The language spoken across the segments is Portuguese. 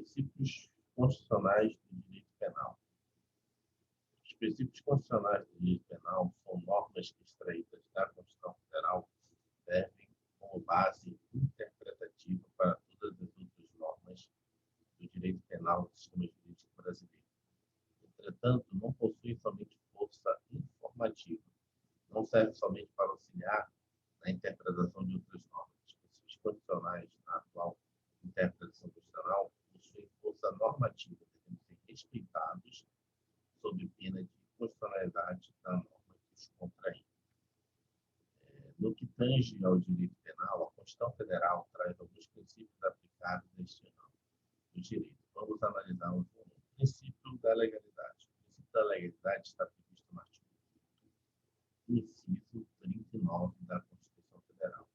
princípios constitucionais do direito penal. Os princípios constitucionais do direito penal são normas extraídas da Constituição Federal que servem como base interpretativa para todas as outras normas do direito penal do sistema jurídico brasileiro. Entretanto, não possuem somente força informativa, não serve somente para auxiliar na interpretação de outras normas. Os princípios constitucionais na atual interpretação constitucional possuem força normativa, devem ser respeitados sob pena de inconstitucionalidade da norma que os contraria. No que tange ao direito penal, a Constituição Federal traz alguns princípios aplicados neste ramo do direito. Vamos analisar o princípio da legalidade. O princípio da legalidade está previsto no artigo 5º, inciso 39 da Constituição Federal.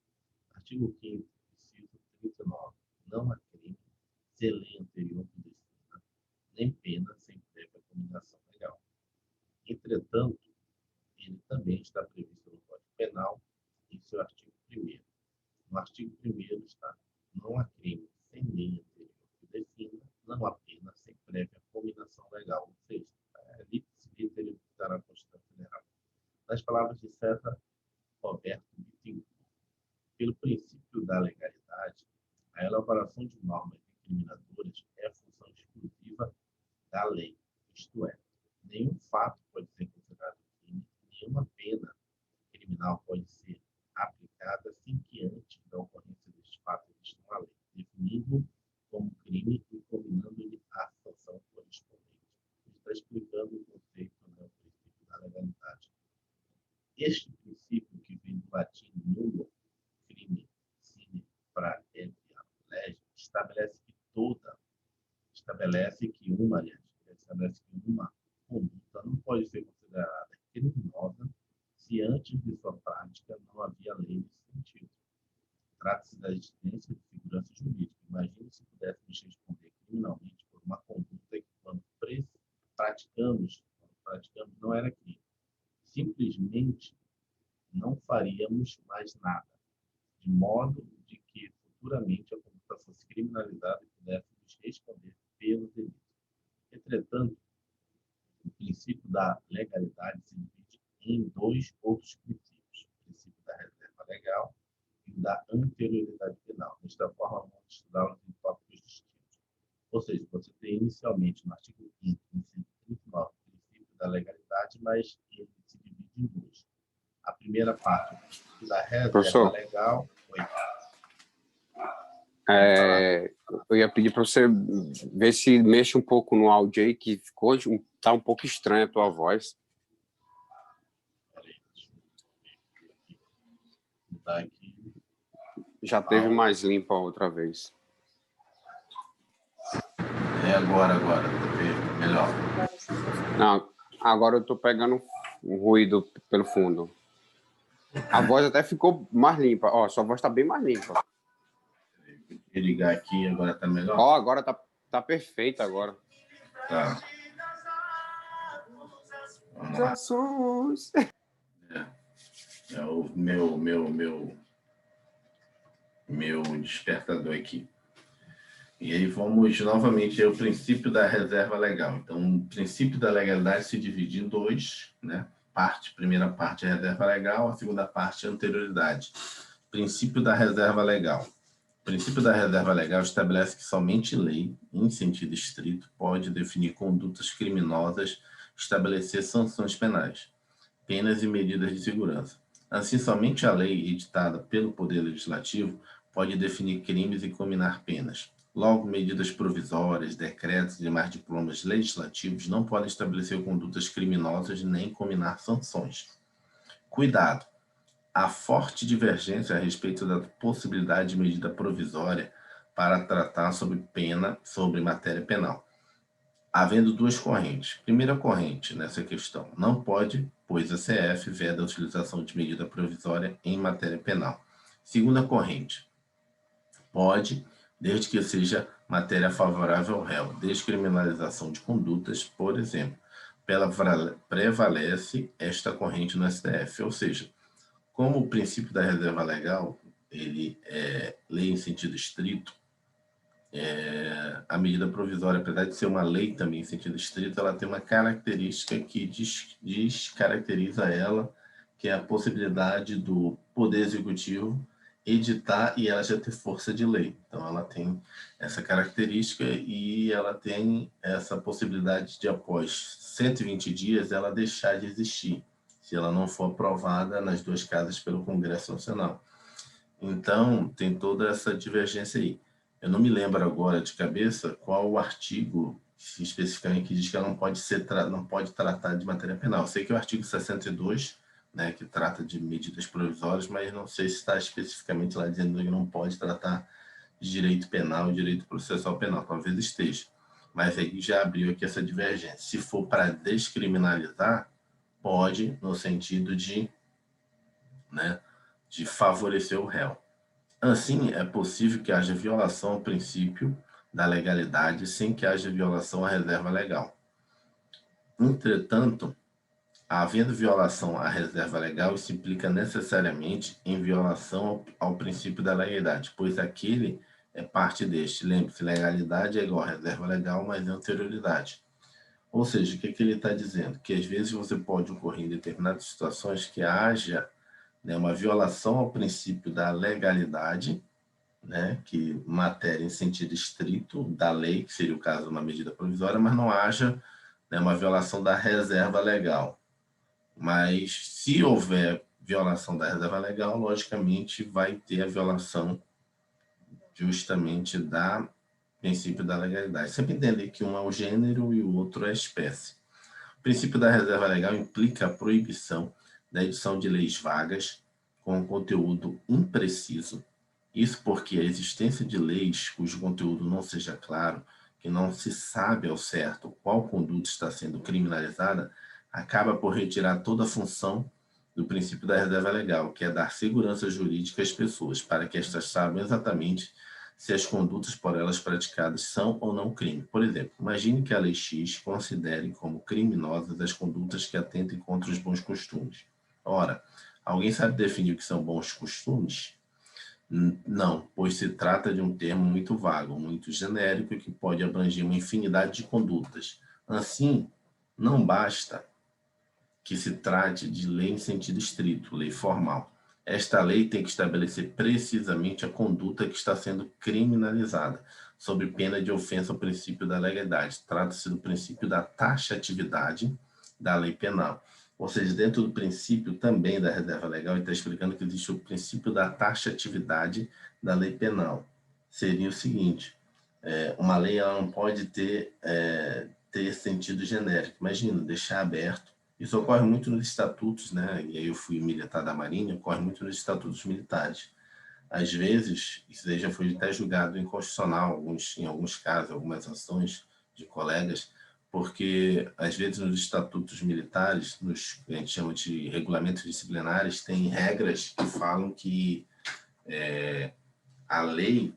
Artigo 5º, inciso 39. Não há crime sem lei anterior que defina, nem pena sem prévia cominação legal. Entretanto, ele também está previsto no Código Penal, em seu artigo 1º. No artigo 1º está: não há crime sem lei anterior que defina, não há pena sem prévia cominação legal. Ou seja, ipsis literis da Constituição Federal. Nas palavras de César Roberto Bittencourt, pelo princípio da legalidade, a elaboração de normas incriminadoras é função exclusiva da lei, isto é, nenhum fato pode ser considerado crime, nenhuma pena criminal pode ser aplicada sem que antes da ocorrência deste fato exista uma lei, definindo como crime e combinando-lhe a sanção correspondente. Ele está explicando o conceito, o princípio da legalidade. Este princípio, que vem do latim nullum, crime, sine, praedia lege, estabelece que uma conduta não pode ser considerada criminosa se antes de sua prática não havia lei nesse sentido. Trata-se da existência de segurança jurídica. Imagine se pudéssemos responder criminalmente por uma conduta que, quando praticamos, não era crime. Simplesmente não faríamos mais nada, de modo de que futuramente a conduta fosse criminalizada e pudéssemos responder pelo delito. Entretanto, o princípio da legalidade se divide em dois outros princípios: o princípio da reserva legal e o da anterioridade penal. Desta forma, vamos estudá-los em tópicos distintos. Ou seja, você tem inicialmente no artigo 5º, inciso 39, o princípio da legalidade, mas ele se divide em dois. A primeira parte, o princípio da reserva Professor, legal. eu ia pedir para você ver se mexe um pouco no áudio aí, que tá um pouco estranha a tua voz. Já teve mais limpa outra vez. Agora, melhor. Não, agora eu estou pegando um ruído pelo fundo. A voz até ficou mais limpa. Ó, sua voz está bem mais limpa. Vou ligar aqui, agora está melhor? Ó, agora tá perfeita agora. Tá. Ações. É o meu despertador aqui. E aí vamos novamente ao princípio da reserva legal. Então, o princípio da legalidade se divide em dois, né? Primeira parte é reserva legal, a segunda parte é anterioridade. Princípio da reserva legal. O princípio da reserva legal estabelece que somente lei, em sentido estrito, pode definir condutas criminosas, estabelecer sanções penais, penas e medidas de segurança. Assim, somente a lei editada pelo Poder Legislativo pode definir crimes e combinar penas. Logo, medidas provisórias, decretos e demais diplomas legislativos não podem estabelecer condutas criminosas nem combinar sanções. Cuidado! Há forte divergência a respeito da possibilidade de medida provisória para tratar sobre matéria penal, havendo duas correntes. Primeira corrente nessa questão: não pode, pois a CF veda a utilização de medida provisória em matéria penal. Segunda corrente: pode, desde que seja matéria favorável ao réu. Descriminalização de condutas, por exemplo. Prevalece esta corrente no STF, ou seja, como o princípio da reserva legal, ele é lei em sentido estrito, A medida provisória, apesar de ser uma lei também em sentido estrito, ela tem uma característica que descaracteriza ela, que é a possibilidade do Poder Executivo editar e ela já ter força de lei. Então, ela tem essa característica e ela tem essa possibilidade de, após 120 dias, ela deixar de existir, se ela não for aprovada nas duas casas pelo Congresso Nacional. Então, tem toda essa divergência aí. Eu não me lembro agora de cabeça qual o artigo especificamente que diz que ela não pode tratar de matéria penal. Eu sei que é o artigo 62, né, que trata de medidas provisórias, mas não sei se está especificamente lá dizendo que não pode tratar de direito penal e direito processual penal. Talvez esteja. Mas aí já abriu aqui essa divergência. Se for para descriminalizar, pode, no sentido de, né, de favorecer o réu. Assim, é possível que haja violação ao princípio da legalidade sem que haja violação à reserva legal. Entretanto, havendo violação à reserva legal, isso implica necessariamente em violação ao princípio da legalidade, pois aquele é parte deste. Lembre-se, legalidade é igual a reserva legal, mas anterioridade. Ou seja, o que ele está dizendo? Que às vezes você pode ocorrer em determinadas situações que haja, né, uma violação ao princípio da legalidade, né, que matéria em sentido estrito da lei, que seria o caso de uma medida provisória, mas não haja, né, uma violação da reserva legal. Mas se houver violação da reserva legal, logicamente vai ter a violação justamente da princípio da legalidade. Sempre entender que um é o gênero e o outro é a espécie. O princípio da reserva legal implica a proibição da edição de leis vagas com conteúdo impreciso. Isso porque a existência de leis cujo conteúdo não seja claro, que não se sabe ao certo qual conduta está sendo criminalizada, acaba por retirar toda a função do princípio da reserva legal, que é dar segurança jurídica às pessoas, para que estas saibam exatamente se as condutas por elas praticadas são ou não crime. Por exemplo, imagine que a Lei X considere como criminosas as condutas que atentem contra os bons costumes. Ora, alguém sabe definir o que são bons costumes? Não, pois se trata de um termo muito vago, muito genérico, que pode abranger uma infinidade de condutas. Assim, não basta que se trate de lei em sentido estrito, lei formal. Esta lei tem que estabelecer precisamente a conduta que está sendo criminalizada, sob pena de ofensa ao princípio da legalidade. Trata-se do princípio da taxatividade da lei penal. Ou seja, dentro do princípio também da reserva legal, ele está explicando que existe o princípio da taxatividade da lei penal. Seria o seguinte, uma lei ela não pode ter sentido genérico. Imagina, deixar aberto. Isso ocorre muito nos estatutos, né? E aí eu fui militar da Marinha, ocorre muito nos estatutos militares. Às vezes, isso aí já foi até julgado inconstitucional, em alguns casos, algumas ações de colegas, porque, às vezes, nos estatutos militares, que a gente chama de regulamentos disciplinares, tem regras que falam que a lei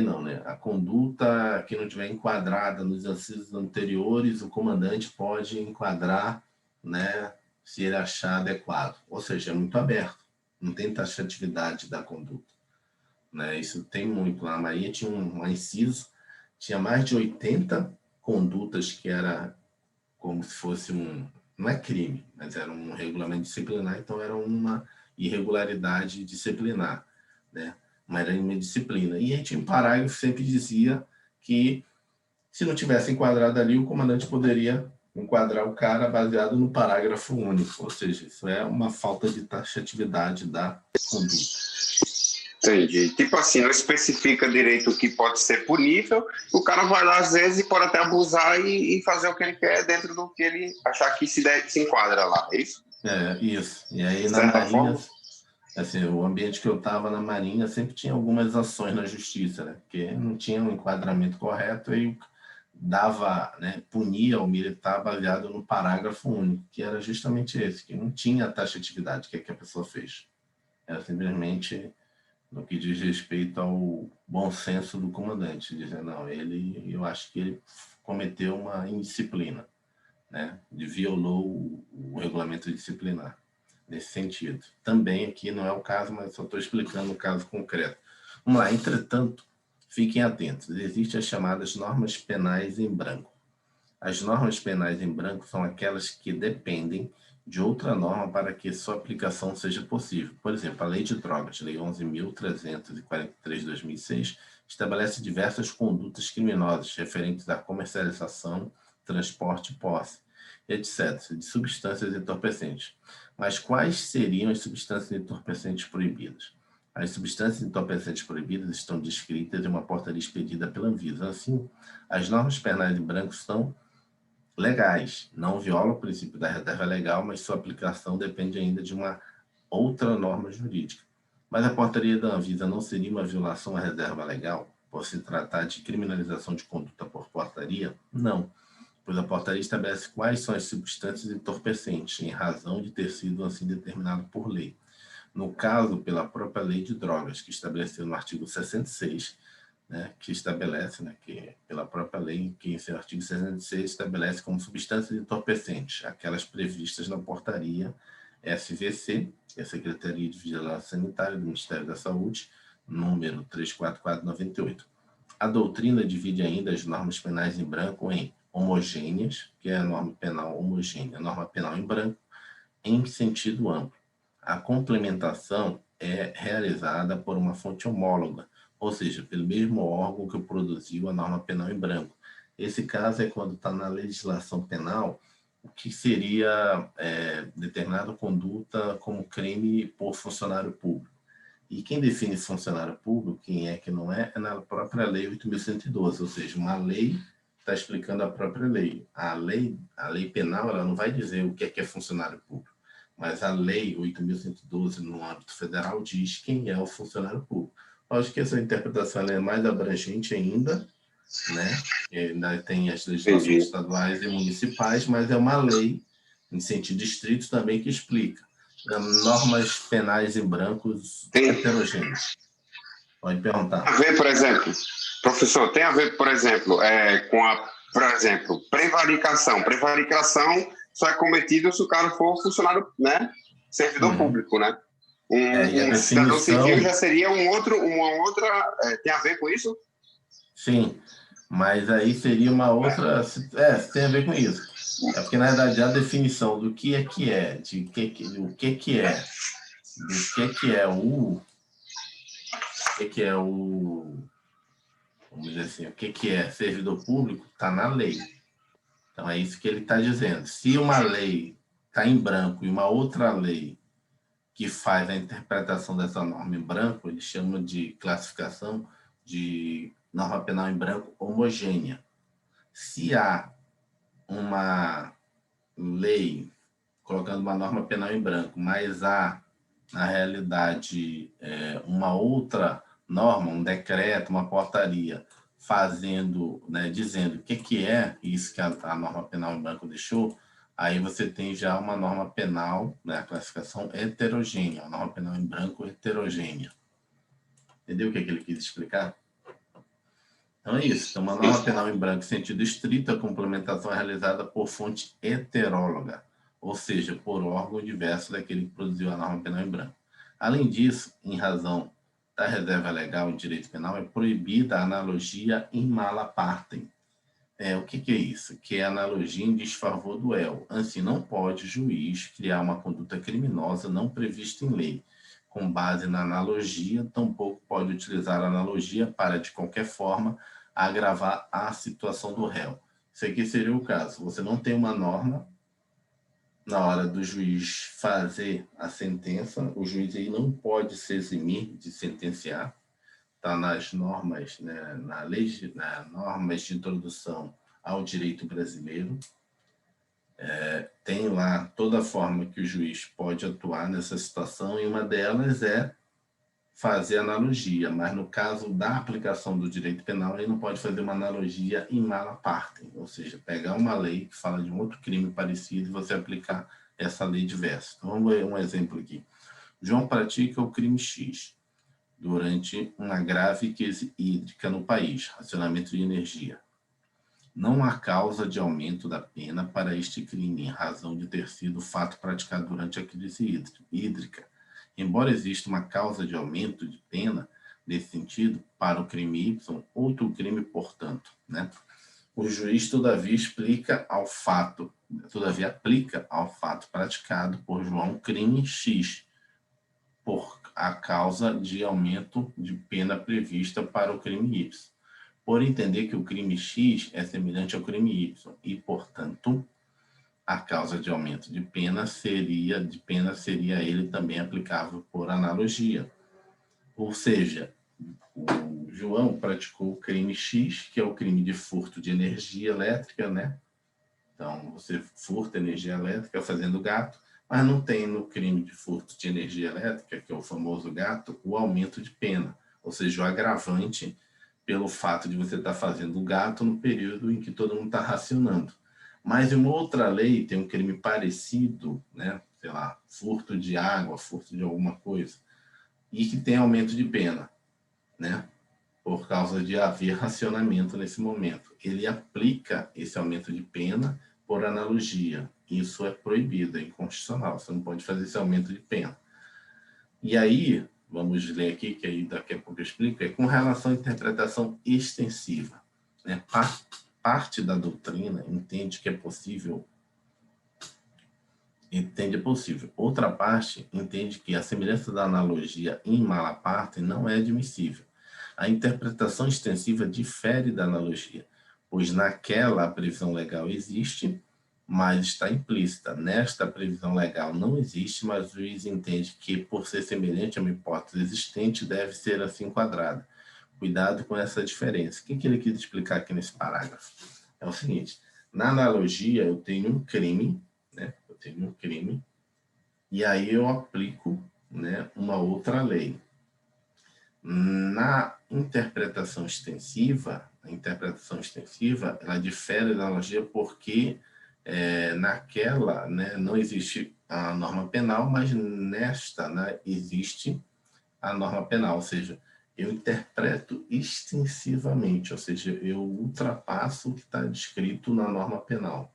não, né? A conduta que não estiver enquadrada nos incisos anteriores, o comandante pode enquadrar, né, se ele achar adequado. Ou seja, é muito aberto, não tem taxatividade da conduta, né? Isso tem muito. A Marinha tinha um inciso, tinha mais de 80 condutas que era como se fosse não é crime, mas era um regulamento disciplinar, então era uma irregularidade disciplinar, né? Mas era uma disciplina. E a gente, em parágrafo, sempre dizia que, se não tivesse enquadrado ali, o comandante poderia enquadrar o cara baseado no parágrafo único. Ou seja, isso é uma falta de taxatividade da conduta. Entendi. Tipo assim, não especifica direito o que pode ser punível, o cara vai lá às vezes e pode até abusar e fazer o que ele quer dentro do que ele achar que se enquadra lá, é isso? Isso. E aí, De na certa Marinha, forma, assim, o ambiente que eu estava na Marinha sempre tinha algumas ações na justiça, né? Porque não tinha um enquadramento correto e dava, né, punia o militar baseado no parágrafo único, que era justamente esse, que não tinha taxatividade, que é que a pessoa fez. Era simplesmente no que diz respeito ao bom senso do comandante, dizer, não, eu acho que ele cometeu uma indisciplina, né? Ele violou o regulamento disciplinar, nesse sentido. Também aqui não é o caso, mas só estou explicando o caso concreto. Vamos lá, entretanto, Fiquem atentos, existem as chamadas normas penais em branco. As normas penais em branco são aquelas que dependem de outra norma para que sua aplicação seja possível. Por exemplo, a Lei de Drogas, Lei 11.343 de 2006, estabelece diversas condutas criminosas referentes à comercialização, transporte, posse, etc., de substâncias entorpecentes. Mas quais seriam as substâncias entorpecentes proibidas? As substâncias entorpecentes proibidas estão descritas em uma portaria expedida pela Anvisa. Assim, as normas penais em branco são legais, não violam o princípio da reserva legal, mas sua aplicação depende ainda de uma outra norma jurídica. Mas a portaria da Anvisa não seria uma violação à reserva legal, por se tratar de criminalização de conduta por portaria? Não, pois a portaria estabelece quais são as substâncias entorpecentes, em razão de ter sido assim determinado por lei. No caso, pela própria Lei de Drogas, que estabeleceu no artigo 66, né, que estabelece, né, que pela própria lei, que esse artigo 66 estabelece como substâncias entorpecentes, aquelas previstas na portaria SVC, que é a Secretaria de Vigilância Sanitária do Ministério da Saúde, número 34498. A doutrina divide ainda as normas penais em branco em homogêneas, que é a norma penal homogênea, a norma penal em branco, em sentido amplo. A complementação é realizada por uma fonte homóloga, ou seja, pelo mesmo órgão que produziu a norma penal em branco. Esse caso é quando está na legislação penal o que seria determinada conduta como crime por funcionário público. E quem define funcionário público, quem é que não é na própria Lei 8.112, ou seja, uma lei está explicando a própria lei. A lei penal ela não vai dizer o que é funcionário público, mas a Lei 8.112, no âmbito federal, diz quem é o funcionário público. Acho que essa interpretação é mais abrangente ainda, né? Ainda tem as legislações estaduais e municipais, mas é uma lei, em sentido estrito, também que explica. Normas penais em brancos heterogêneas. Pode perguntar. Tem a ver, por exemplo, professor, tem a ver, por exemplo, com a, por exemplo, prevaricação. Prevaricação só é cometido se o cara for funcionário, né? Servidor público, né? Um cidadão civil já seria uma outra. Tem a ver com isso? Sim, mas aí seria uma outra. Tem a ver com isso. É porque, na verdade, a definição do que é, do que é vamos dizer assim, o que é servidor público está na lei. Então, é isso que ele está dizendo. Se uma lei está em branco e uma outra lei que faz a interpretação dessa norma em branco, ele chama de classificação de norma penal em branco homogênea. Se há uma lei colocando uma norma penal em branco, mas há, na realidade, uma outra norma, um decreto, uma portaria, fazendo, né, dizendo o que é isso que a norma penal em branco deixou, aí você tem já uma norma penal, né, a classificação heterogênea, a norma penal em branco heterogênea. Entendeu o que ele quis explicar? Então é isso. Então, uma norma penal em branco em sentido estrito, a complementação é realizada por fonte heteróloga, ou seja, por órgão diverso daquele que produziu a norma penal em branco. Além disso, em razão da reserva legal em direito penal, é proibida a analogia in mala partem. O que é isso? Que é analogia em desfavor do réu. Assim, não pode juiz criar uma conduta criminosa não prevista em lei, com base na analogia, tampouco pode utilizar a analogia para, de qualquer forma, agravar a situação do réu. Isso aqui seria o caso. Você não tem uma norma na hora do juiz fazer a sentença, o juiz aí não pode se eximir de sentenciar, está nas normas, né, nas normas de introdução ao direito brasileiro. Tem lá toda a forma que o juiz pode atuar nessa situação, e uma delas é fazer analogia, mas no caso da aplicação do direito penal, ele não pode fazer uma analogia in mala partem, ou seja, pegar uma lei que fala de um outro crime parecido e você aplicar essa lei diversa. Então, vamos ver um exemplo aqui. João pratica o crime X durante uma grave crise hídrica no país, racionamento de energia. Não há causa de aumento da pena para este crime, em razão de ter sido fato praticado durante a crise hídrica. Embora exista uma causa de aumento de pena, nesse sentido, para o crime Y, outro crime, portanto, né? O juiz, todavia, aplica ao fato praticado por João crime X, por a causa de aumento de pena prevista para o crime Y, por entender que o crime X é semelhante ao crime Y e, portanto, a causa de aumento de pena seria ele também aplicável por analogia. Ou seja, o João praticou o crime X, que é o crime de furto de energia elétrica, né? Então, você furta energia elétrica fazendo gato, mas não tem no crime de furto de energia elétrica, que é o famoso gato, o aumento de pena, ou seja, o agravante pelo fato de você estar fazendo gato no período em que todo mundo está racionando. Mas em uma outra lei tem um crime parecido, né? Sei lá, furto de água, furto de alguma coisa, e que tem aumento de pena, né? Por causa de haver racionamento nesse momento. Ele aplica esse aumento de pena por analogia. Isso é proibido, é inconstitucional. Você não pode fazer esse aumento de pena. E aí, vamos ler aqui, que aí daqui a pouco eu explico, é com relação à interpretação extensiva, né? Parte da doutrina entende que é possível, Outra parte entende que a semelhança da analogia in mala parte não é admissível. A interpretação extensiva difere da analogia, pois naquela a previsão legal existe, mas está implícita. Nesta, a previsão legal não existe, mas o juiz entende que, por ser semelhante a uma hipótese existente, deve ser assim enquadrada. Cuidado com essa diferença. O que ele quis explicar aqui nesse parágrafo? É o seguinte, na analogia eu tenho um crime, né? E aí eu aplico, né, uma outra lei. Na interpretação extensiva, ela difere da analogia porque naquela, né, não existe a norma penal, mas nesta, né, existe a norma penal, ou seja, eu interpreto extensivamente, ou seja, eu ultrapasso o que está descrito na norma penal.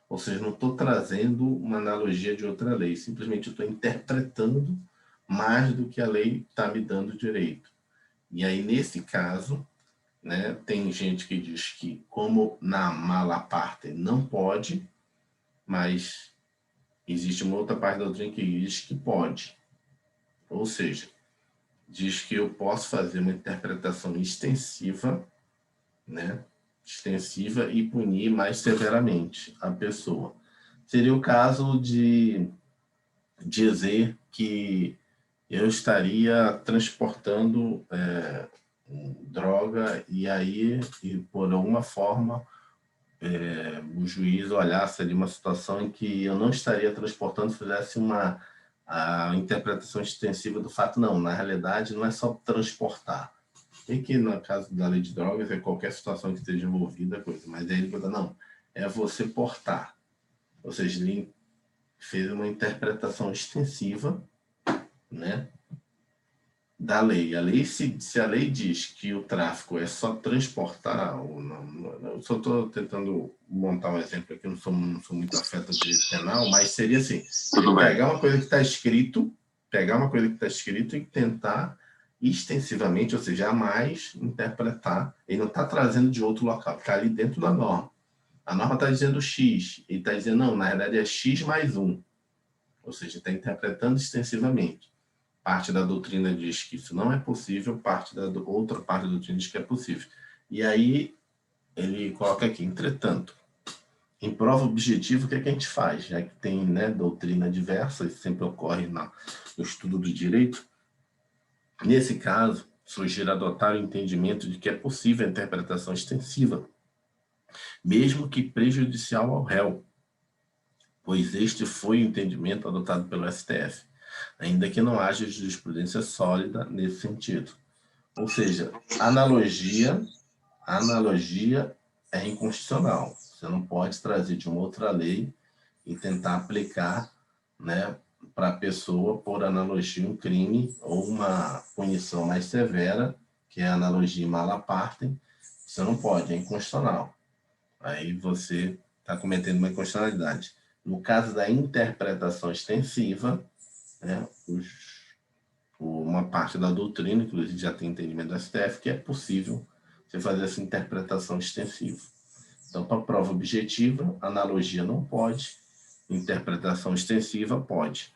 Ou seja, não estou trazendo uma analogia de outra lei, simplesmente estou interpretando mais do que a lei está me dando direito. E aí, nesse caso, né, tem gente que diz que, como na mala parte não pode, mas existe uma outra parte da doutrina que diz que pode. Ou seja, diz que eu posso fazer uma interpretação extensiva, né, e punir mais severamente a pessoa. Seria o caso de dizer que eu estaria transportando droga e aí, por alguma forma, o juiz olhasse ali uma situação em que eu não estaria transportando, fizesse a interpretação extensiva do fato, não, na realidade não é só transportar. E que no caso da lei de drogas é qualquer situação que esteja envolvida, coisa, mas aí ele fala, não, é você portar. Ou seja, ele fez uma interpretação extensiva, né, da lei. A lei, se a lei diz que o tráfico é só transportar, ou não, eu só estou tentando montar um exemplo aqui, não sou muito afeto de direito penal, mas seria assim, pegar uma coisa que está escrito, e tentar extensivamente, ou seja, a mais interpretar, ele não está trazendo de outro local, está ali dentro da norma. A norma está dizendo X, ele está dizendo, não, na verdade é X mais 1. Ou seja, está interpretando extensivamente. Parte da doutrina diz que isso não é possível, outra parte da doutrina diz que é possível. E aí ele coloca aqui, entretanto, em prova objetiva, o que, é que a gente faz? Já que tem, né, doutrina diversa, isso sempre ocorre no estudo do direito. Nesse caso, surgir adotar o entendimento de que é possível a interpretação extensiva, mesmo que prejudicial ao réu, pois este foi o entendimento adotado pelo STF, ainda que não haja jurisprudência sólida nesse sentido. Ou seja, analogia é inconstitucional. Você não pode trazer de uma outra lei e tentar aplicar, né, para a pessoa, por analogia, um crime ou uma punição mais severa, que é a analogia in mala parte. Você não pode, é inconstitucional. Aí você está cometendo uma inconstitucionalidade. No caso da interpretação extensiva, né, uma parte da doutrina, inclusive já tem entendimento do STF, que é possível você fazer essa interpretação extensiva. Então, para prova objetiva, analogia não pode, interpretação extensiva pode.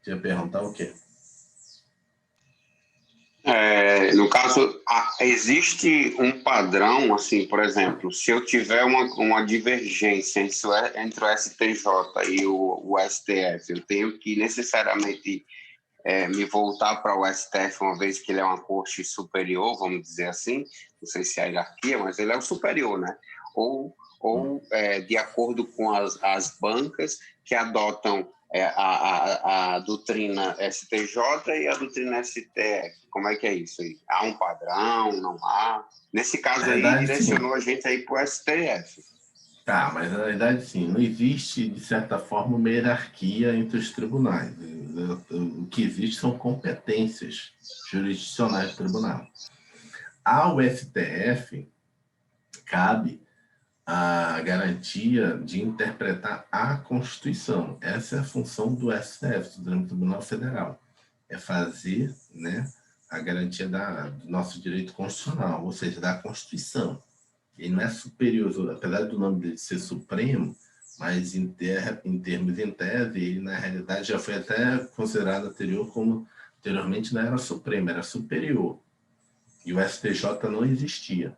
Você ia perguntar o quê? No caso, existe um padrão, assim, por exemplo, se eu tiver uma divergência entre o STJ e o STF, eu tenho que necessariamente me voltar para o STF, uma vez que ele é uma corte superior, vamos dizer assim, não sei se é a hierarquia, mas ele é o superior, né? Ou de acordo com as bancas que adotam a doutrina STJ e a doutrina STF. Como é que é isso aí? Há um padrão, não há? Nesse caso aí, direcionou a gente aí para o STF. Tá, mas na verdade, sim, não existe, de certa forma, uma hierarquia entre os tribunais. O que existe são competências jurisdicionais do tribunal. Ao STF, cabe a garantia de interpretar a Constituição. Essa é a função do STF, do Tribunal Federal. É fazer, né, a garantia do nosso direito constitucional, ou seja, da Constituição. Ele não é superior, apesar do nome dele ser Supremo, mas em termos em tese, ele na realidade já foi até considerado anteriormente não era Supremo, era superior. E o STJ não existia.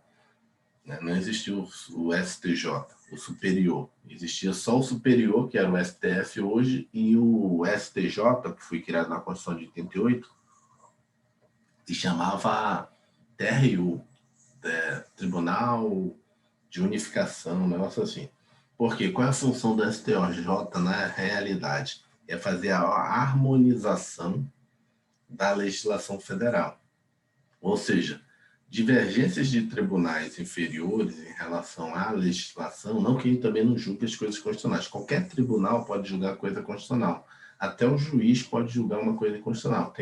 Não existiu o STJ, o superior. Existia só o superior, que era o STF hoje, e o STJ, que foi criado na Constituição de 88, se chamava TRU, Tribunal de Unificação, um negócio assim. Por quê? Qual é a função do STJ na realidade? É fazer a harmonização da legislação federal. Ou seja, divergências de tribunais inferiores em relação à legislação, não que ele também não julgue as coisas constitucionais. Qualquer tribunal pode julgar coisa constitucional. Até o juiz pode julgar uma coisa constitucional.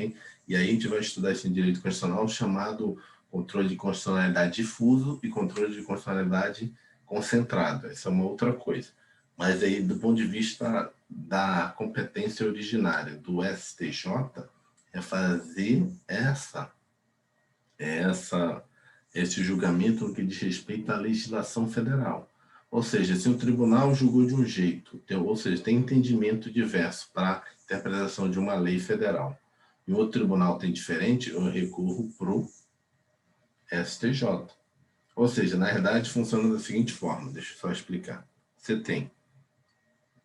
E aí a gente vai estudar esse direito constitucional chamado controle de constitucionalidade difuso e controle de constitucionalidade concentrado. Essa é uma outra coisa. Mas aí, do ponto de vista da competência originária do STJ, é fazer esse julgamento no que diz respeito à legislação federal. Ou seja, se o tribunal julgou de um jeito, ou seja, tem entendimento diverso para a interpretação de uma lei federal, e o outro tribunal tem diferente, eu recorro para o STJ. Ou seja, na verdade, funciona da seguinte forma, deixa eu só explicar. Você tem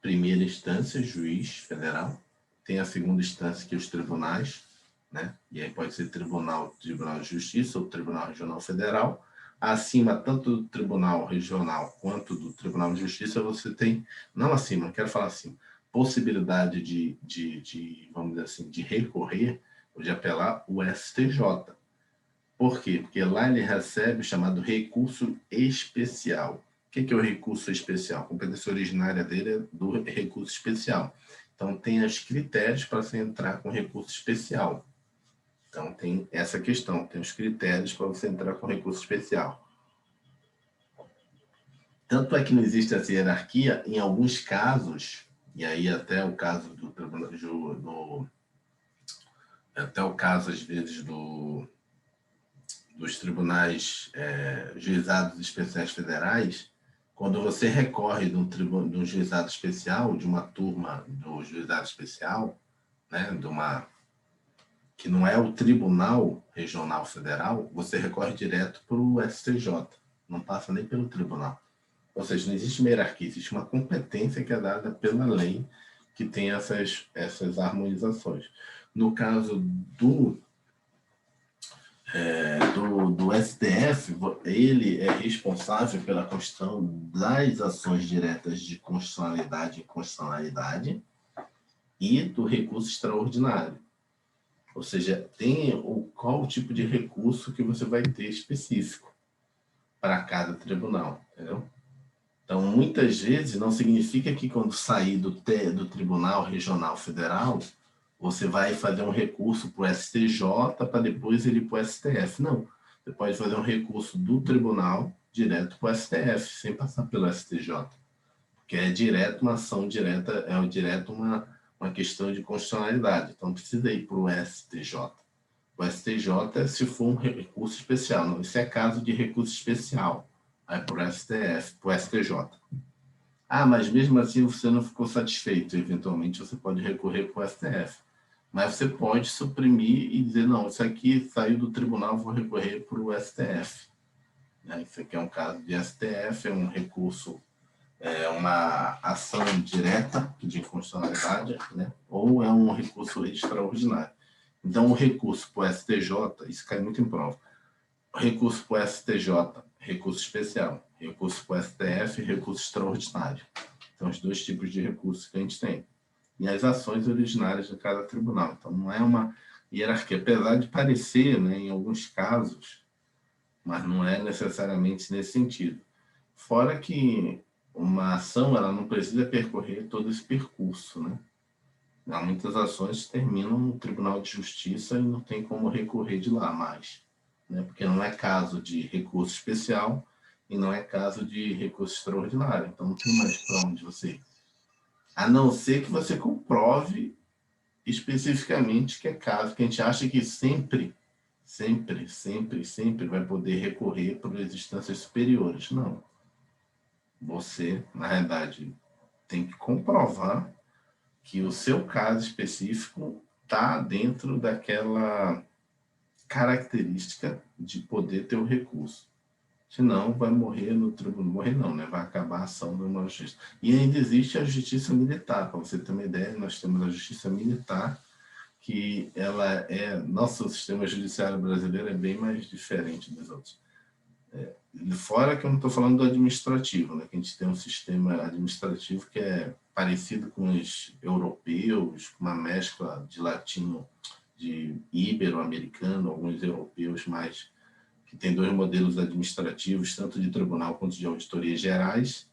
primeira instância, juiz federal, tem a segunda instância, que é os tribunais, né? E aí pode ser Tribunal de Justiça ou Tribunal Regional Federal. Acima, tanto do Tribunal Regional quanto do Tribunal de Justiça, você tem, não acima, quero falar assim, possibilidade de vamos dizer assim, de recorrer ou de apelar o STJ. Por quê? Porque lá ele recebe o chamado recurso especial. O que é o recurso especial? A competência originária dele é do recurso especial. Então, tem os critérios para você entrar com recurso especial. Então, tem essa questão, tem os critérios para você entrar com recurso especial. Tanto é que não existe essa hierarquia, em alguns casos, e aí até o caso do tribunal, até o caso, às vezes, dos tribunais juizados especiais federais, quando você recorre de um juizado especial, de uma turma do juizado especial, né, que não é o Tribunal Regional Federal, você recorre direto para o STJ, não passa nem pelo tribunal. Ou seja, não existe uma hierarquia, existe uma competência que é dada pela lei que tem essas harmonizações. No caso do STF, ele é responsável pela questão das ações diretas de constitucionalidade e inconstitucionalidade e do recurso extraordinário. Ou seja, tem qual o tipo de recurso que você vai ter específico para cada tribunal, entendeu? Então, muitas vezes, não significa que quando sair do Tribunal Regional Federal, você vai fazer um recurso para o STJ para depois ele ir para o STF. Não. Você pode fazer um recurso do tribunal direto para o STF, sem passar pelo STJ. Porque é direto uma ação direta, direto uma questão de constitucionalidade. Então, precisa ir para o STJ. O STJ é se for um recurso especial. Não, isso é caso de recurso especial. Vai para o STF, para o STJ. Ah, mas mesmo assim você não ficou satisfeito. Eventualmente você pode recorrer para o STF. Mas você pode suprimir e dizer, não, isso aqui saiu do tribunal, vou recorrer para o STF. Isso aqui é um caso de STF, é um recurso, é uma ação direta de inconstitucionalidade, né? Ou é um recurso extraordinário. Então, o recurso para o STJ, isso cai muito em prova. O recurso para o STJ, recurso especial. Recurso para o STF, recurso extraordinário. São os dois tipos de recursos que a gente tem. E as ações originárias de cada tribunal. Então, não é uma hierarquia, apesar de parecer, né, em alguns casos, mas não é necessariamente nesse sentido. Fora que uma ação ela não precisa percorrer todo esse percurso, né? Há muitas ações que terminam no Tribunal de Justiça e não tem como recorrer de lá mais, né? Porque não é caso de recurso especial e não é caso de recurso extraordinário. Então, não tem mais para onde você ir. A não ser que você comprove especificamente que é caso, que a gente acha que sempre vai poder recorrer por instâncias superiores. Não. Você, na realidade, tem que comprovar que o seu caso específico está dentro daquela característica de poder ter o recurso. Senão, vai morrer no tribunal. Morrer não, né? Vai acabar a ação da justiça. E ainda existe a justiça militar. Para você ter uma ideia, nós temos a justiça militar, que ela é... Nosso sistema judiciário brasileiro é bem mais diferente dos outros. Fora que eu não estou falando do administrativo, né? Que a gente tem um sistema administrativo que é parecido com os europeus, uma mescla de latino, de ibero-americano, alguns europeus mais, que tem dois modelos administrativos, tanto de tribunal quanto de auditorias gerais,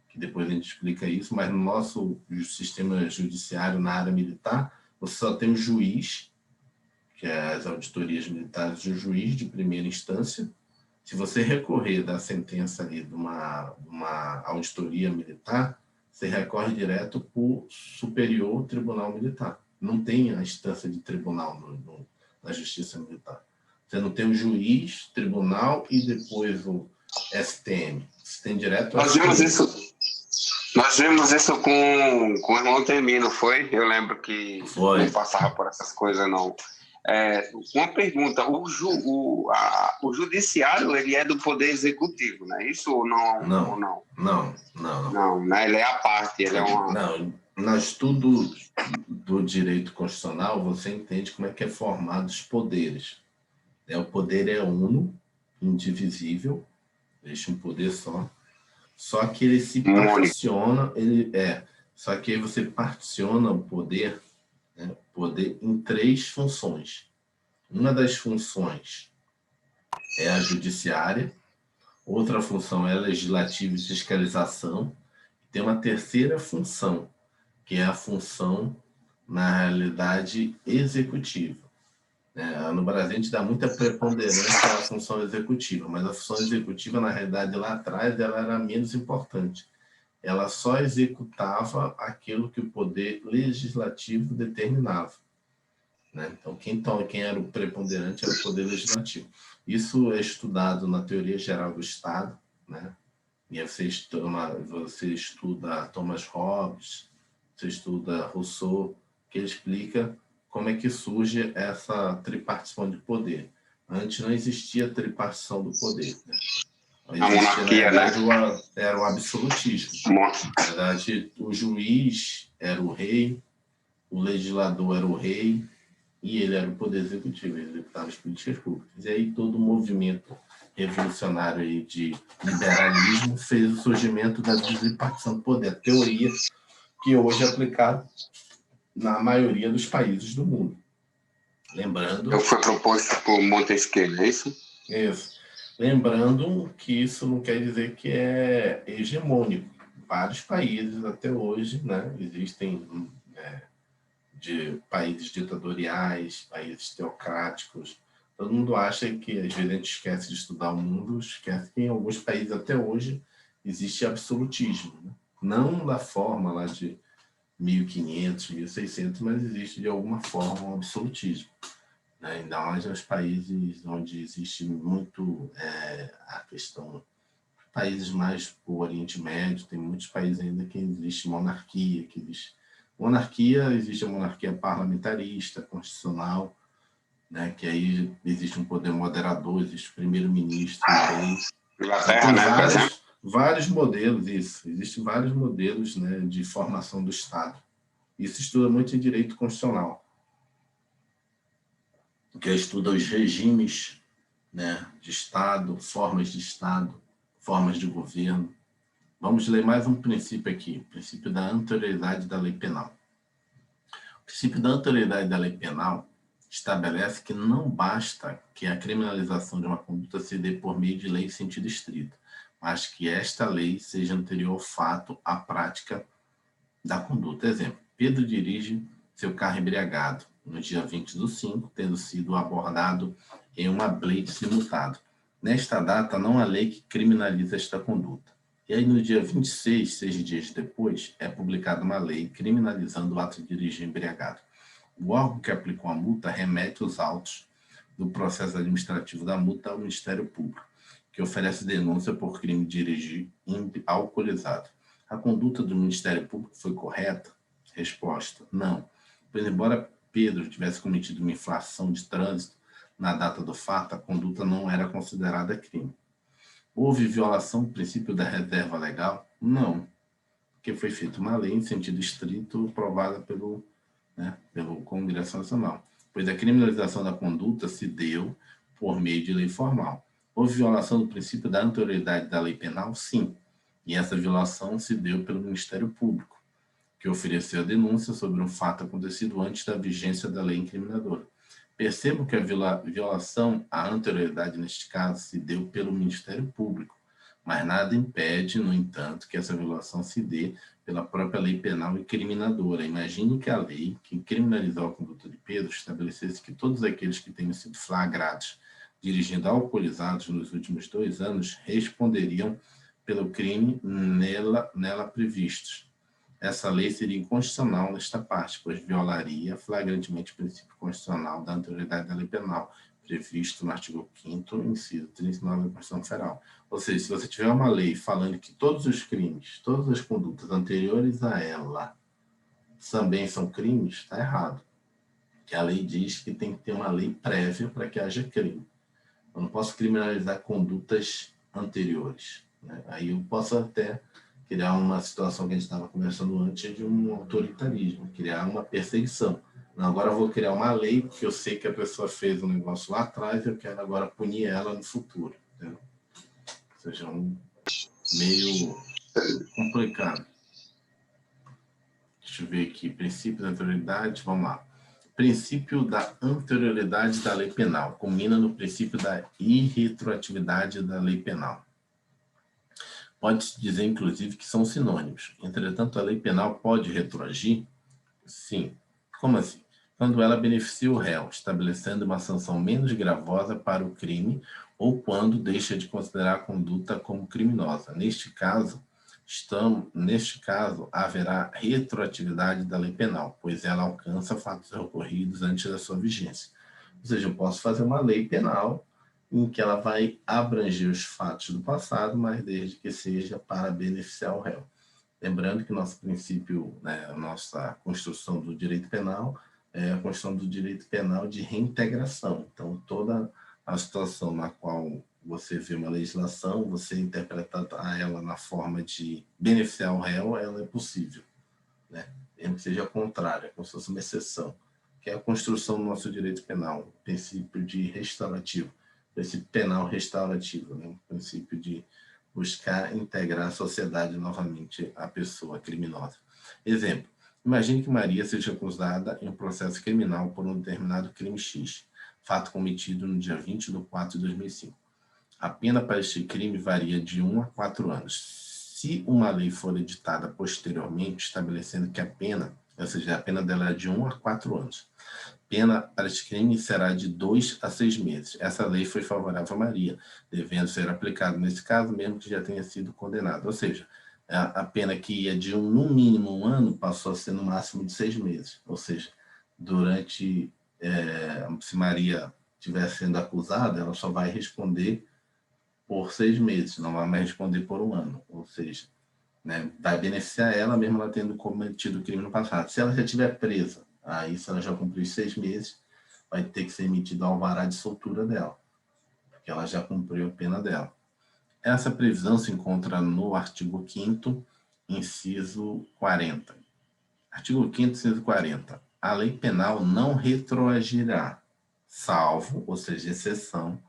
que depois a gente explica isso, mas no nosso sistema judiciário, na área militar, você só tem o juiz, que é as auditorias militares, o juiz de primeira instância. Se você recorrer da sentença ali de uma auditoria militar, você recorre direto para o Superior Tribunal Militar. Não tem a instância de tribunal na Justiça Militar. Você não tem o juiz, tribunal e depois o STM. Você tem direto ao STM. Nós vimos isso com o irmão Temino, foi? Eu lembro que não passava por essas coisas, não. Uma pergunta, o judiciário ele é do Poder Executivo, não é isso ou não? Não, né? Ele é a parte, ele é uma... Não, no estudo do direito constitucional, você entende como é que é formado os poderes. O poder é uno, indivisível, deixa um poder só que ele se particiona, só que aí você particiona o poder, né, poder em 3 funções. Uma das funções é a judiciária, outra função é a legislativa e fiscalização, tem uma terceira função, que é a função, na realidade, executiva. No Brasil, a gente dá muita preponderância à função executiva, mas a função executiva, na realidade, lá atrás, ela era menos importante. Ela só executava aquilo que o poder legislativo determinava. Então, quem era o preponderante era o poder legislativo. Isso é estudado na Teoria Geral do Estado, né? E aí você estuda Thomas Hobbes, você estuda Rousseau, que explica como é que surge essa tripartição de poder. Antes não existia tripartição do poder. Né? Existia, na verdade, era o absolutismo. Na verdade, o juiz era o rei, o legislador era o rei, e ele era o poder executivo, ele executava as políticas públicas. E aí todo o movimento revolucionário aí de liberalismo fez o surgimento da tripartição do poder, a teoria que hoje é aplicada na maioria dos países do mundo. Lembrando... Foi proposto por Montesquieu, é isso? Isso. Lembrando que isso não quer dizer que é hegemônico. Vários países até hoje, né, existem de países ditatoriais, países teocráticos. Todo mundo acha que, às vezes, a gente esquece de estudar o mundo, esquece que em alguns países até hoje existe absolutismo. Né? Não da forma lá de 1500, 1600, mas existe de alguma forma um absolutismo, né? Ainda mais nos países onde existe muito a questão, países mais do Oriente Médio, tem muitos países ainda que existe monarquia, existe a monarquia parlamentarista, constitucional, né? Que aí existe um poder moderador, existe o primeiro-ministro, o rei. Inglaterra, Tem né, por exemplo? vários modelos, isso. Existem vários modelos, né, de formação do Estado. Isso estuda muito em direito constitucional, que estuda os regimes, né, de Estado, formas de governo. Vamos ler mais um princípio aqui, o princípio da anterioridade da lei penal. O princípio da anterioridade da lei penal estabelece que não basta que a criminalização de uma conduta se dê por meio de lei em sentido estrito, mas que esta lei seja anterior ao fato, à prática da conduta. Exemplo, Pedro dirige seu carro embriagado no dia 20/5, tendo sido abordado em uma blitz e multado. Nesta data, não há lei que criminaliza esta conduta. E aí, no dia 26, 6 dias depois, é publicada uma lei criminalizando o ato de dirigir embriagado. O órgão que aplicou a multa remete os autos do processo administrativo da multa ao Ministério Público, que oferece denúncia por crime de dirigir alcoolizado. A conduta do Ministério Público foi correta? Resposta: não. Pois, embora Pedro tivesse cometido uma infração de trânsito na data do fato, a conduta não era considerada crime. Houve violação do princípio da reserva legal? Não, porque foi feita uma lei em sentido estrito aprovada pelo Congresso Nacional, pois a criminalização da conduta se deu por meio de lei formal. Houve violação do princípio da anterioridade da lei penal? Sim, e essa violação se deu pelo Ministério Público, que ofereceu a denúncia sobre um fato acontecido antes da vigência da lei incriminadora. Percebo que a violação à anterioridade, neste caso, se deu pelo Ministério Público, mas nada impede, no entanto, que essa violação se dê pela própria lei penal incriminadora. Imagine que a lei que criminalizou a conduta de Pedro estabelecesse que todos aqueles que tenham sido flagrados dirigindo alcoolizados nos últimos 2 anos responderiam pelo crime nela previstos. Essa lei seria inconstitucional nesta parte, pois violaria flagrantemente o princípio constitucional da anterioridade da lei penal, previsto no artigo 5º, inciso 39 da Constituição Federal. Ou seja, se você tiver uma lei falando que todos os crimes, todas as condutas anteriores a ela também são crimes, está errado. Que a lei diz que tem que ter uma lei prévia para que haja crime. Eu não posso criminalizar condutas anteriores, né? Aí eu posso até criar uma situação que a gente estava conversando antes de um autoritarismo, criar uma perseguição. Agora eu vou criar uma lei porque eu sei que a pessoa fez um negócio lá atrás e eu quero agora punir ela no futuro. Entendeu? Ou seja, meio complicado. Deixa eu ver aqui. Princípio da anterioridade, vamos lá. Princípio da anterioridade da lei penal. Combina no princípio da irretroatividade da lei penal. Pode-se dizer, inclusive, que são sinônimos. Entretanto, a lei penal pode retroagir? Sim. Como assim? Quando ela beneficia o réu, estabelecendo uma sanção menos gravosa para o crime, ou quando deixa de considerar a conduta como criminosa. Neste caso, haverá retroatividade da lei penal, pois ela alcança fatos ocorridos antes da sua vigência. Ou seja, eu posso fazer uma lei penal em que ela vai abranger os fatos do passado, mas desde que seja para beneficiar o réu. Lembrando que nosso princípio, né, a nossa construção do direito penal é a construção do direito penal de reintegração. Então, toda a situação na qual você vê uma legislação, você interpreta ela na forma de beneficiar o réu, ela é possível, né? Mesmo que seja contrária, como se fosse uma exceção, que é a construção do nosso direito penal, o princípio de restaurativo, princípio penal restaurativo, né? O princípio de buscar integrar a sociedade novamente à pessoa criminosa. Exemplo, imagine que Maria seja acusada em um processo criminal por um determinado crime X, fato cometido no dia 20/4/2005. A pena para este crime varia de 1 a 4 anos. Se uma lei for editada posteriormente, estabelecendo que a pena, ou seja, a pena dela é de 1 a 4 anos, pena para este crime será de 2 a 6 meses. Essa lei foi favorável a Maria, devendo ser aplicada nesse caso, mesmo que já tenha sido condenada. Ou seja, a pena que ia de no mínimo 1 ano passou a ser no máximo de 6 meses. Ou seja, durante, se Maria estiver sendo acusada, ela só vai responder por 6 meses, não vai mais responder por 1 ano. Ou seja, né, vai beneficiar ela mesmo ela tendo cometido o crime no passado. Se ela já estiver presa, aí se ela já cumpriu os 6 meses, vai ter que ser emitido o alvará de soltura dela, porque ela já cumpriu a pena dela. Essa previsão se encontra no artigo 5º, inciso 40. Artigo 5º, inciso 40. A lei penal não retroagirá, salvo, ou seja, exceção,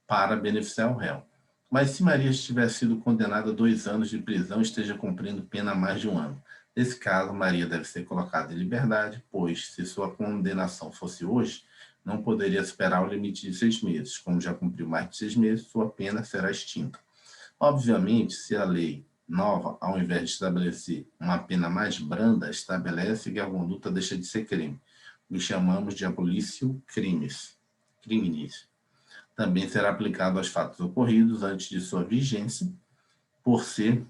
para beneficiar o réu. Mas se Maria tiver sido condenada a 2 anos de prisão e esteja cumprindo pena há mais de 1 ano, nesse caso, Maria deve ser colocada em liberdade, pois, se sua condenação fosse hoje, não poderia superar o limite de 6 meses. Como já cumpriu mais de 6 meses, sua pena será extinta. Obviamente, se a lei nova, ao invés de estabelecer uma pena mais branda, estabelece que a conduta deixa de ser crime, o que chamamos de abolício criminis. Também será aplicado aos fatos ocorridos antes de sua vigência, por ser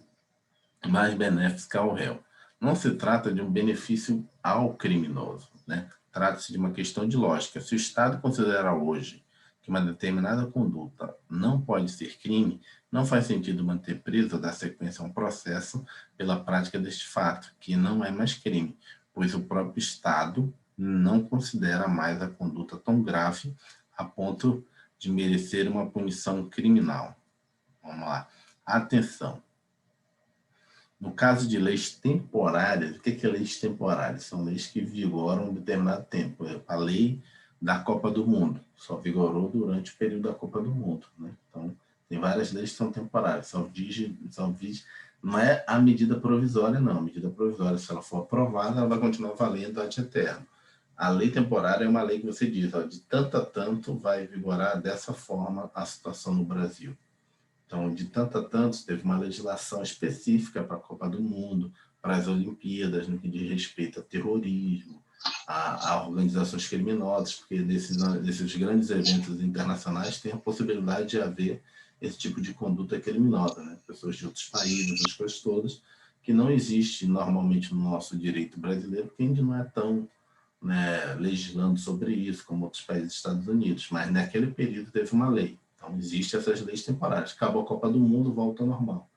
mais benéfica ao réu. Não se trata de um benefício ao criminoso, né? Trata-se de uma questão de lógica. Se o Estado considera hoje que uma determinada conduta não pode ser crime, não faz sentido manter preso da sequência a um processo pela prática deste fato, que não é mais crime, pois o próprio Estado não considera mais a conduta tão grave a ponto de merecer uma punição criminal. Vamos lá. Atenção. No caso de leis temporárias, o que é leis temporárias? São leis que vigoram um determinado tempo. A lei da Copa do Mundo só vigorou durante o período da Copa do Mundo, né? Então, tem várias leis que são temporárias. Não é a medida provisória, não. A medida provisória, se ela for aprovada, ela vai continuar valendo ad eterno. A lei temporária é uma lei que você diz, ó, de tanto a tanto vai vigorar dessa forma a situação no Brasil. Então, de tanto a tanto, teve uma legislação específica para a Copa do Mundo, para as Olimpíadas, no que diz respeito a terrorismo, a organizações criminosas, porque desses grandes eventos internacionais tem a possibilidade de haver esse tipo de conduta criminosa, né? Pessoas de outros países, essas coisas todas, que não existe normalmente no nosso direito brasileiro, porque a gente não é tão, né, legislando sobre isso, como outros países dos Estados Unidos, mas naquele período teve uma lei. Então, existem essas leis temporárias. Acabou a Copa do Mundo, volta ao normal.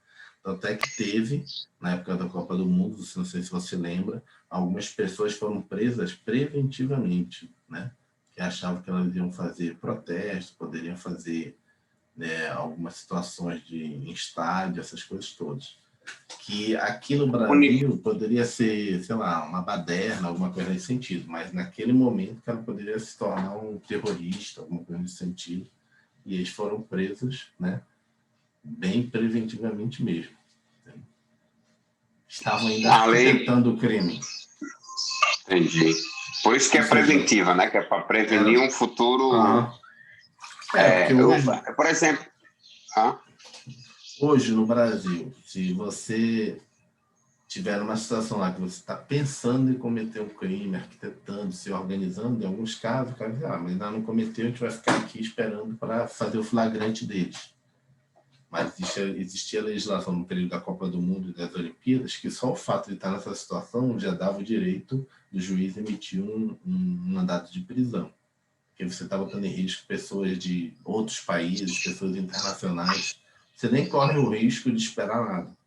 Tanto é que teve, na época da Copa do Mundo, não sei se você lembra, algumas pessoas foram presas preventivamente, né? Que achavam que elas iam fazer protestos, poderiam fazer, né, algumas situações em estádio, essas coisas todas. Que aqui no Brasil poderia ser, sei lá, uma baderna, alguma coisa nesse sentido, mas naquele momento que ela poderia se tornar um terrorista, alguma coisa nesse sentido, e eles foram presos, né, bem preventivamente mesmo. Estavam ainda arquitetando o crime. Entendi. Por isso que é preventiva, né? Que é para prevenir um futuro... porque hoje... por exemplo... Hoje, no Brasil, se você tiver uma situação lá que você está pensando em cometer um crime, arquitetando, se organizando, em alguns casos, o cara diz, mas ainda não cometeu, a gente vai ficar aqui esperando para fazer o flagrante deles. Mas existia legislação no período da Copa do Mundo e das Olimpíadas que só o fato de estar nessa situação já dava o direito do juiz emitir um mandato de prisão. Porque você está botando em risco pessoas de outros países, pessoas internacionais. Você nem corre o risco de esperar nada.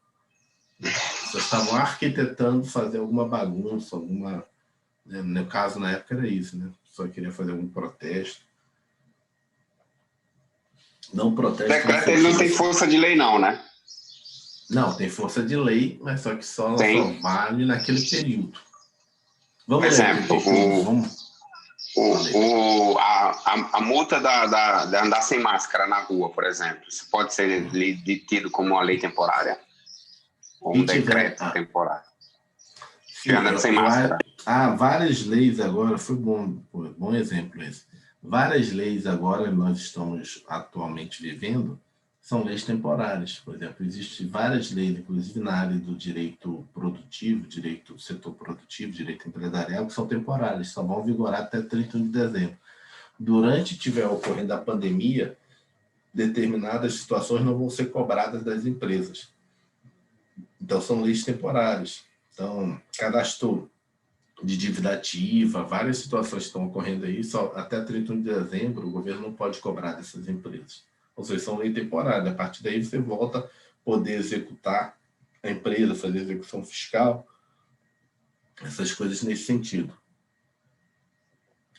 Vocês estavam arquitetando fazer alguma bagunça, alguma... No meu caso, na época, era isso, né? Só queria fazer algum protesto. Não protesto... O decreto ele não tem força de lei, não, né? Não, tem força de lei, mas só que só vale naquele período. Vamos por exemplo, a multa de andar sem máscara na rua, por exemplo, isso pode ser tido como uma lei temporária? Ou um decreto temporário? Sim, andando sem máscara. Há várias leis agora, foi bom exemplo esse. Várias leis agora, nós estamos atualmente vivendo, são leis temporárias. Por exemplo, existem várias leis, inclusive na área do direito produtivo, direito do setor produtivo, direito empresarial, que são temporárias, só vão vigorar até 31 de dezembro. Durante tiver ocorrendo a pandemia, determinadas situações não vão ser cobradas das empresas. Então, são leis temporárias. Então, cadastro de dívida ativa, várias situações estão ocorrendo aí, só até 31 de dezembro o governo não pode cobrar dessas empresas. Ou seja, são lei temporária. A partir daí você volta a poder executar a empresa, fazer execução fiscal, essas coisas nesse sentido.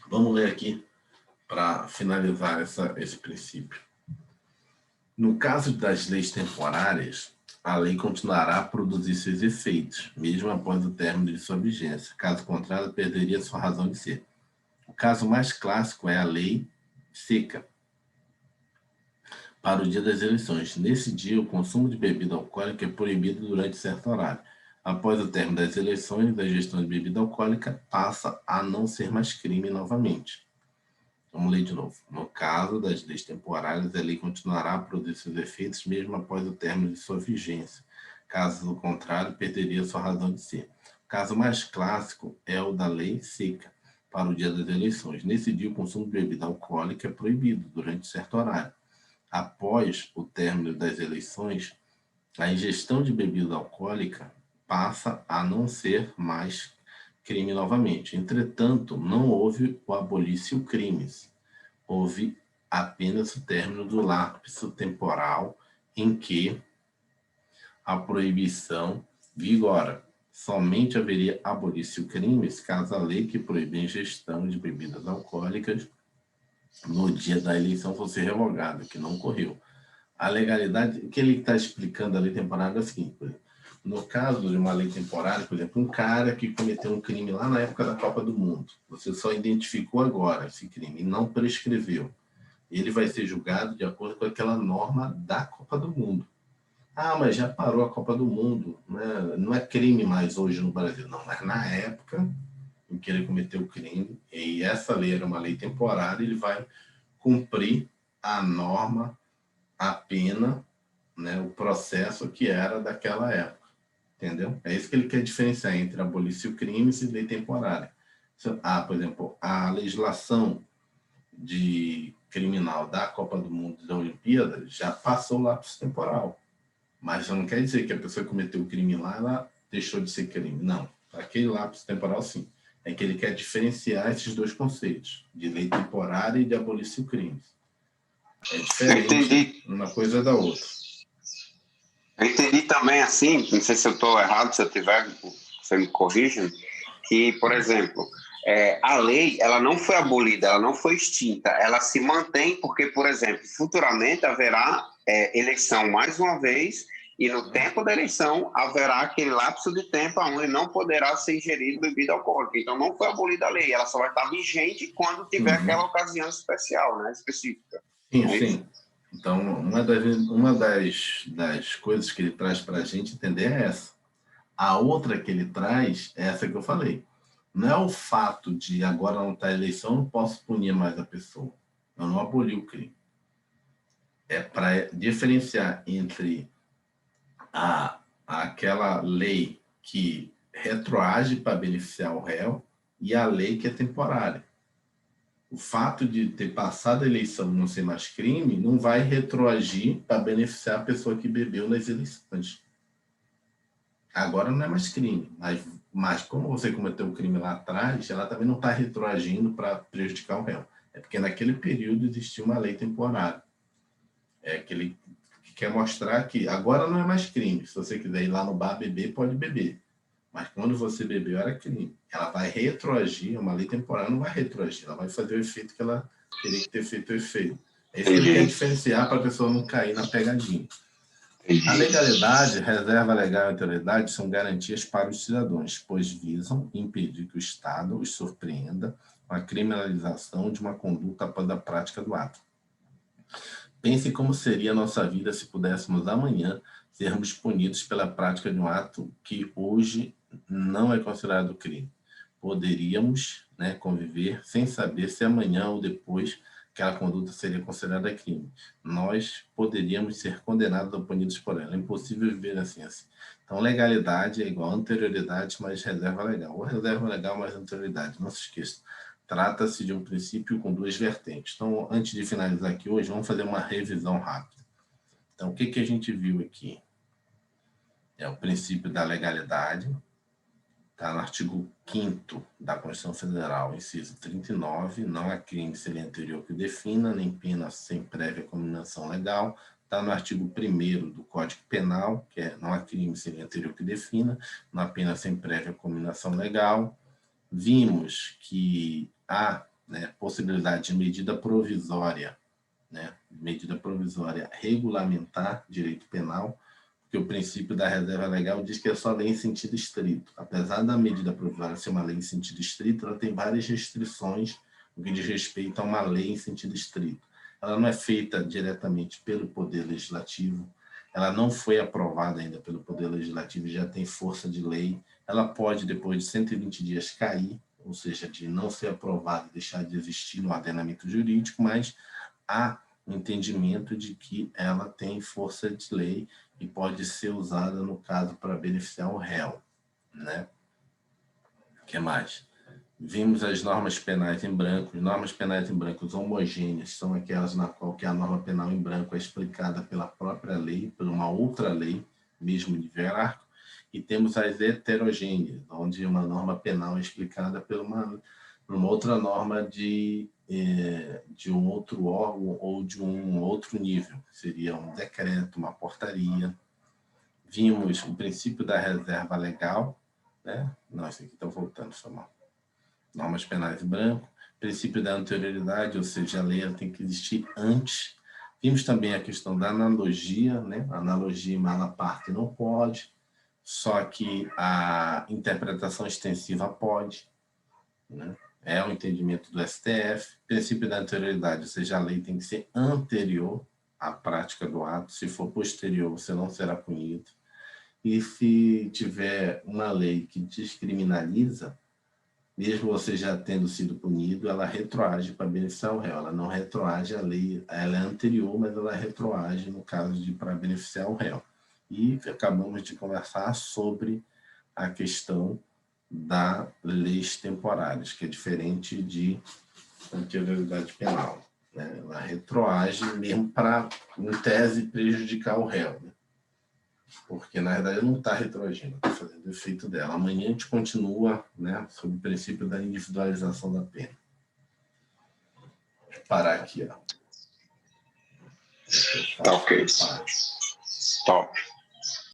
Vamos ler aqui para finalizar esse princípio. No caso das leis temporárias, a lei continuará a produzir seus efeitos, mesmo após o término de sua vigência. Caso contrário, perderia sua razão de ser. O caso mais clássico é a lei seca, para o dia das eleições. Nesse dia, o consumo de bebida alcoólica é proibido durante certo horário. Após o término das eleições, a gestão de bebida alcoólica passa a não ser mais crime novamente. Vamos ler de novo. No caso das leis temporárias, a lei continuará a produzir seus efeitos mesmo após o término de sua vigência. Caso contrário, perderia sua razão de ser. O caso mais clássico é o da lei seca, para o dia das eleições. Nesse dia, o consumo de bebida alcoólica é proibido durante certo horário. Após o término das eleições, a ingestão de bebida alcoólica passa a não ser mais crime novamente. Entretanto, não houve o abolício crimes. Houve apenas o término do lapso temporal em que a proibição vigora. Somente haveria abolício crimes caso a lei que proíbe a ingestão de bebidas alcoólicas no dia da eleição fosse revogada, que não ocorreu. A legalidade, o que ele está explicando a lei temporária é o seguinte: no caso de uma lei temporária, por exemplo, um cara que cometeu um crime lá na época da Copa do Mundo, você só identificou agora esse crime e não prescreveu, ele vai ser julgado de acordo com aquela norma da Copa do Mundo. Ah, mas já parou a Copa do Mundo, né? Não é crime mais hoje no Brasil, não, mas na época em que ele cometeu o crime, e essa lei era uma lei temporária, ele vai cumprir a norma, a pena, né, o processo que era daquela época, entendeu? É isso que ele quer diferenciar entre abolício crimes e lei temporária. Por exemplo, a legislação de criminal da Copa do Mundo e da Olimpíada já passou o lapso temporal, mas não quer dizer que a pessoa que cometeu o crime lá, ela deixou de ser crime. Não, aquele lapso temporal sim. É que ele quer diferenciar esses dois conceitos, de lei temporária e de abolício crimes. É diferente uma coisa da outra. Eu entendi também assim, não sei se eu estou errado, se eu tiver, você me corrija, que, por exemplo, a lei ela não foi abolida, ela não foi extinta, ela se mantém porque, por exemplo, futuramente haverá eleição mais uma vez e no tempo da eleição haverá aquele lapso de tempo onde não poderá ser ingerido bebida alcoólica. Então não foi abolida a lei, ela só vai estar vigente quando tiver aquela ocasião especial, né, específica. Sim. Então, uma das coisas que ele traz para a gente entender é essa. A outra que ele traz é essa que eu falei. Não é o fato de agora não estar eleição, eu não posso punir mais a pessoa. Eu não aboli o crime. É para diferenciar entre aquela lei que retroage para beneficiar o réu e a lei que é temporária. O fato de ter passado a eleição e não ser mais crime não vai retroagir para beneficiar a pessoa que bebeu nas eleições. Agora não é mais crime, mas como você cometeu o crime lá atrás, ela também não está retroagindo para prejudicar o réu. É porque naquele período existia uma lei temporária. É aquele que quer mostrar que agora não é mais crime. Se você quiser ir lá no bar beber, pode beber. Mas quando você bebeu, era crime. Ela vai retroagir, uma lei temporária não vai retroagir, ela vai fazer o efeito que ela teria que ter feito o efeito. É isso que ele quer diferenciar para a pessoa não cair na pegadinha. A legalidade, reserva legal e autoridade são garantias para os cidadãos, pois visam impedir que o Estado os surpreenda com a criminalização de uma conduta após a prática do ato. Pense como seria a nossa vida se pudéssemos amanhã sermos punidos pela prática de um ato que hoje não é considerado crime. Poderíamos, conviver sem saber se amanhã ou depois aquela conduta seria considerada crime. Nós poderíamos ser condenados ou punidos por ela. É impossível viver assim. Então, legalidade é igual a anterioridade mais reserva legal. Ou reserva legal mais anterioridade. Não se esqueça. Trata-se de um princípio com duas vertentes. Então, antes de finalizar aqui hoje, vamos fazer uma revisão rápida. Então, o que a gente viu aqui? é o princípio da legalidade, está no artigo 5º da Constituição Federal, inciso 39, não há crime sem lei anterior que defina, nem pena sem prévia cominação legal. Está no artigo 1º do Código Penal, que é não há crime sem lei anterior que defina, não há pena sem prévia cominação legal. Vimos que há, né, possibilidade de medida provisória, né, medida provisória regulamentar direito penal, porque o princípio da reserva legal diz que é só lei em sentido estrito. Apesar da medida provisória ser uma lei em sentido estrito, ela tem várias restrições no que diz respeito a uma lei em sentido estrito. Ela não é feita diretamente pelo Poder Legislativo, ela não foi aprovada ainda pelo Poder Legislativo e já tem força de lei. Ela pode, depois de 120 dias, cair, ou seja, de não ser aprovada e deixar de existir no ordenamento jurídico, mas há um entendimento de que ela tem força de lei e pode ser usada, no caso, para beneficiar o réu, né? O que mais? Vimos as normas penais em branco. As normas penais em branco homogêneas são aquelas na qual que a norma penal em branco é explicada pela própria lei, por uma outra lei, mesmo nível hierárquico, e temos as heterogêneas, onde uma norma penal é explicada por uma outra norma de um outro órgão ou de um outro nível, seria um decreto, uma portaria. Vimos o princípio da reserva legal, né? Não, isso aqui está voltando, foi mal. Normas penais em branco, princípio da anterioridade, ou seja, a lei tem que existir antes. Vimos também a questão da analogia, né? A analogia em mala parte não pode, só que a interpretação extensiva pode, né? É o entendimento do STF. Princípio da anterioridade, ou seja, a lei tem que ser anterior à prática do ato. Se for posterior, você não será punido. E se tiver uma lei que descriminaliza, mesmo você já tendo sido punido, ela retroage para beneficiar o réu. Ela não retroage a lei, ela é anterior, mas ela retroage no caso de para beneficiar o réu. E acabamos de conversar sobre a questão das leis temporárias, que é diferente de anterioridade penal, né? Ela retroage mesmo para, em tese, prejudicar o réu, né? Porque, na verdade, não está retroagindo, está fazendo o efeito dela. Amanhã a gente continua, né, sobre o princípio da individualização da pena. Vou parar aqui, ó. Tá ok. Top.